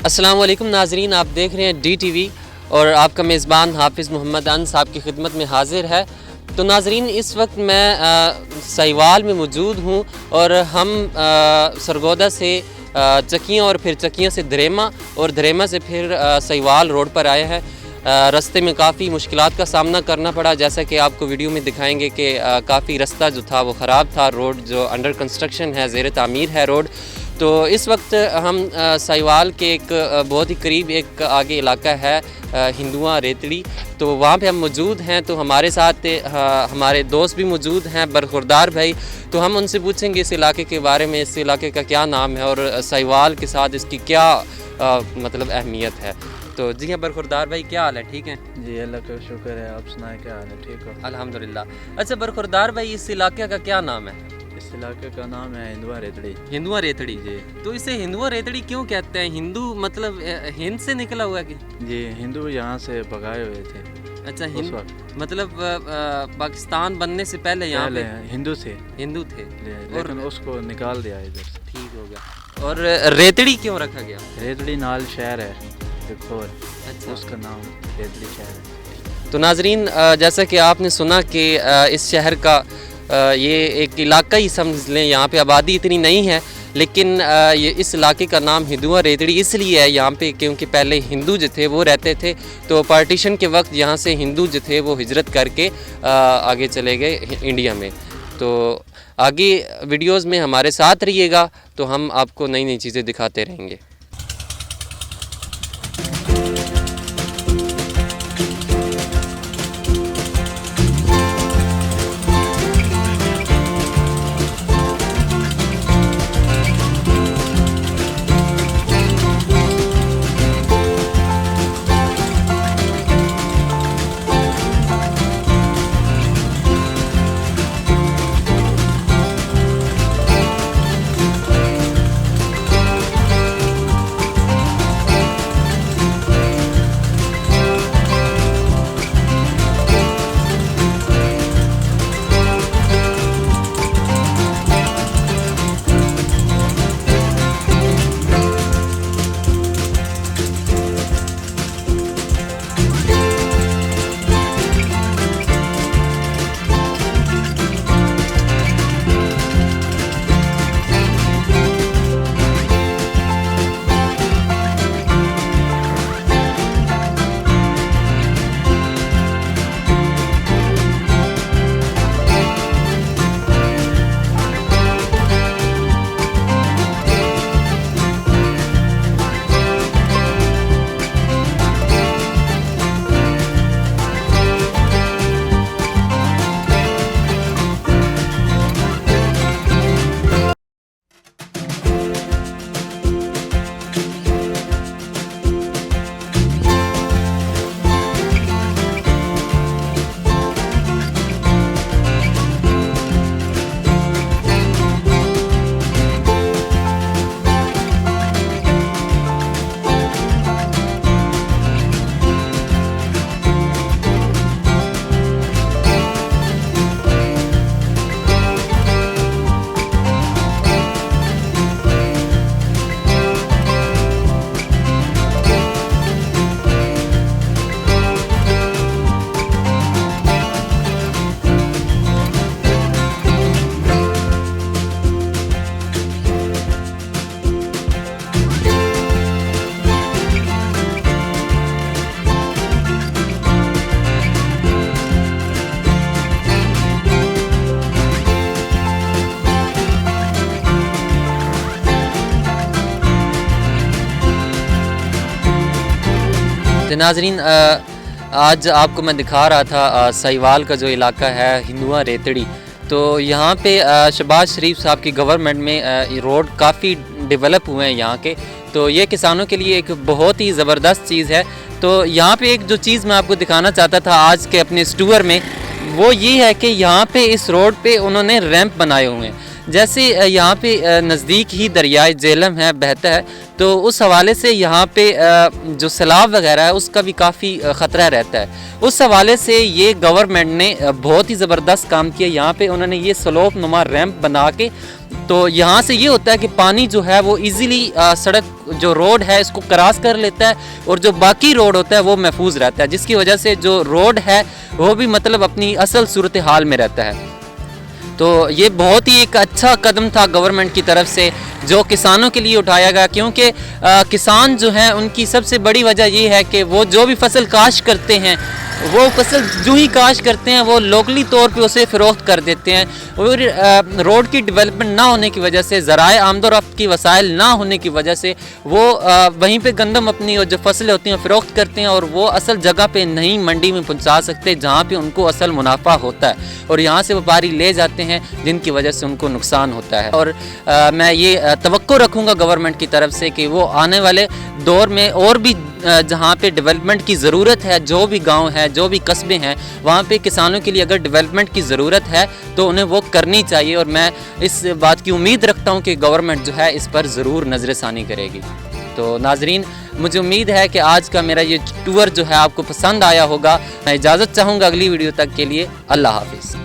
अस्सलाम वालेकुम नाजरीन, आप देख रहे हैं DTV और आपका मेज़बान हाफिज़ मोहम्मद अनस आपकी खिदमत में हाज़िर है। तो नाजरीन, इस वक्त मैं सहीवाल में मौजूद हूँ और हम सरगोदा से चकियाँ और फिर चकियाँ से धरेमा और धरेमा से फिर सहीवाल रोड पर आए हैं। रास्ते में काफ़ी मुश्किलात का सामना करना पड़ा, जैसा कि आपको वीडियो में दिखाएंगे कि काफ़ी रास्ता जो था वो ख़राब था। रोड जो अंडर कंस्ट्रक्शन है, ज़ेर तामीर है रोड। तो इस वक्त हम सहीवाल के एक बहुत ही करीब एक आगे इलाका है हिंदुआ रेतड़ी, तो वहाँ पे हम मौजूद हैं। तो हमारे साथ हमारे दोस्त भी मौजूद हैं, बरखुरदार भाई। तो हम उनसे पूछेंगे इस इलाके के बारे में, इस इलाके का क्या नाम है और सहीवाल के साथ इसकी क्या मतलब अहमियत है। तो जी हाँ बरखुरदार भाई, क्या हाल है? ठीक है जी, अल्लाह का शुक्र है। आप सुनाए, क्या हाल है? ठीक हो? अल्हम्दुलिल्लाह। अच्छा बरखुरदार भाई, इस इलाके का क्या नाम है? इस इलाके का नाम है हिंदुआ रेतड़ी। हिंदुआ रेतड़ी जी। तो इसे हिंदुआ रेतड़ी क्यों कहते हैं? हिंदू मतलब हिंद से निकला हुआ कि? जी, हिंदू यहाँ से भगाए हुए थे अच्छा, उस वक्त। मतलब पाकिस्तान बनने से पहले यहाँ पहले पे हिंदू थे, हिंदू थे। लेकिन उसको निकाल दिया इधर से। ठीक हो गया। और रेतड़ी क्यों रखा गया? रेतड़ी नाल शहर है एक और, अच्छा, उसका नाम रेतड़ी शहर है। तो नाजरीन, जैसा कि आपने सुना कि इस शहर का ये एक इलाका ही समझ लें, यहाँ पे आबादी इतनी नहीं है, लेकिन ये इस इलाके का नाम हिंदुआ रेतड़ी इसलिए है यहाँ पे क्योंकि पहले हिंदू जो थे वो रहते थे। तो पार्टीशन के वक्त यहाँ से हिंदू जो थे वो हिजरत करके आगे चले गए इंडिया में। तो आगे वीडियोज़ में हमारे साथ रहिएगा, तो हम आपको नई नई चीज़ें दिखाते रहेंगे। तो नाजरीन आज आपको मैं दिखा रहा था सहीवाल का जो इलाका है हिंदुआ रेतड़ी, तो यहाँ पे शहबाज शरीफ साहब की गवर्नमेंट में रोड काफ़ी डेवलप हुए हैं यहाँ के, तो ये किसानों के लिए एक बहुत ही ज़बरदस्त चीज़ है। तो यहाँ पे एक जो चीज़ मैं आपको दिखाना चाहता था आज के अपने स्टूअर में, वो ये है कि यहाँ पे इस रोड पे उन्होंने रैंप बनाए हुए हैं। जैसे यहाँ पे नज़दीक ही दरियाए झेलम है, बहता है, तो उस हवाले से यहाँ पे जो सैलाब वगैरह है उसका भी काफ़ी ख़तरा रहता है। उस हवाले से ये गवर्नमेंट ने बहुत ही ज़बरदस्त काम किया। यहाँ पे उन्होंने ये स्लोप नुमा रैंप बना के, तो यहाँ से ये होता है कि पानी जो है वो इजीली सड़क जो रोड है इसको क्रॉस कर लेता है, और जो बाकी रोड होता है वो महफूज रहता है, जिसकी वजह से जो रोड है वो भी मतलब अपनी असल सूरत हाल में रहता है। तो ये बहुत ही एक अच्छा कदम था गवर्नमेंट की तरफ से जो किसानों के लिए उठाया गया, क्योंकि किसान जो हैं उनकी सबसे बड़ी वजह ये है कि वो जो भी फसल काश्त करते हैं, वो फसल जो ही काश्त करते हैं वो लोकली तौर पे उसे फ़रोख्त कर देते हैं, और रोड की डेवलपमेंट ना होने की वजह से, ज़राए आमदोरफ्त की वसाइल ना होने की वजह से वो वहीं पे गंदम अपनी जो फसलें होती हैं फ़रोख्त करते हैं, और वो असल जगह पे नहीं मंडी में पहुंचा सकते जहां पे उनको असल मुनाफा होता है, और यहां से व्यापारी ले जाते हैं जिनकी वजह से उनको नुकसान होता है। और मैं ये तवक्को रखूँगा गवर्नमेंट की तरफ से कि वो आने वाले दौर में और भी जहाँ पे डेवलपमेंट की ज़रूरत है, जो भी गांव है, जो भी कस्बे हैं, वहाँ पे किसानों के लिए अगर डेवलपमेंट की ज़रूरत है तो उन्हें वो करनी चाहिए, और मैं इस बात की उम्मीद रखता हूँ कि गवर्नमेंट जो है इस पर ज़रूर नज़रसानी करेगी। तो नाजरीन, मुझे उम्मीद है कि आज का मेरा ये टूर जो है आपको पसंद आया होगा। मैं इजाज़त चाहूँगा अगली वीडियो तक के लिए। अल्लाह हाफिज़।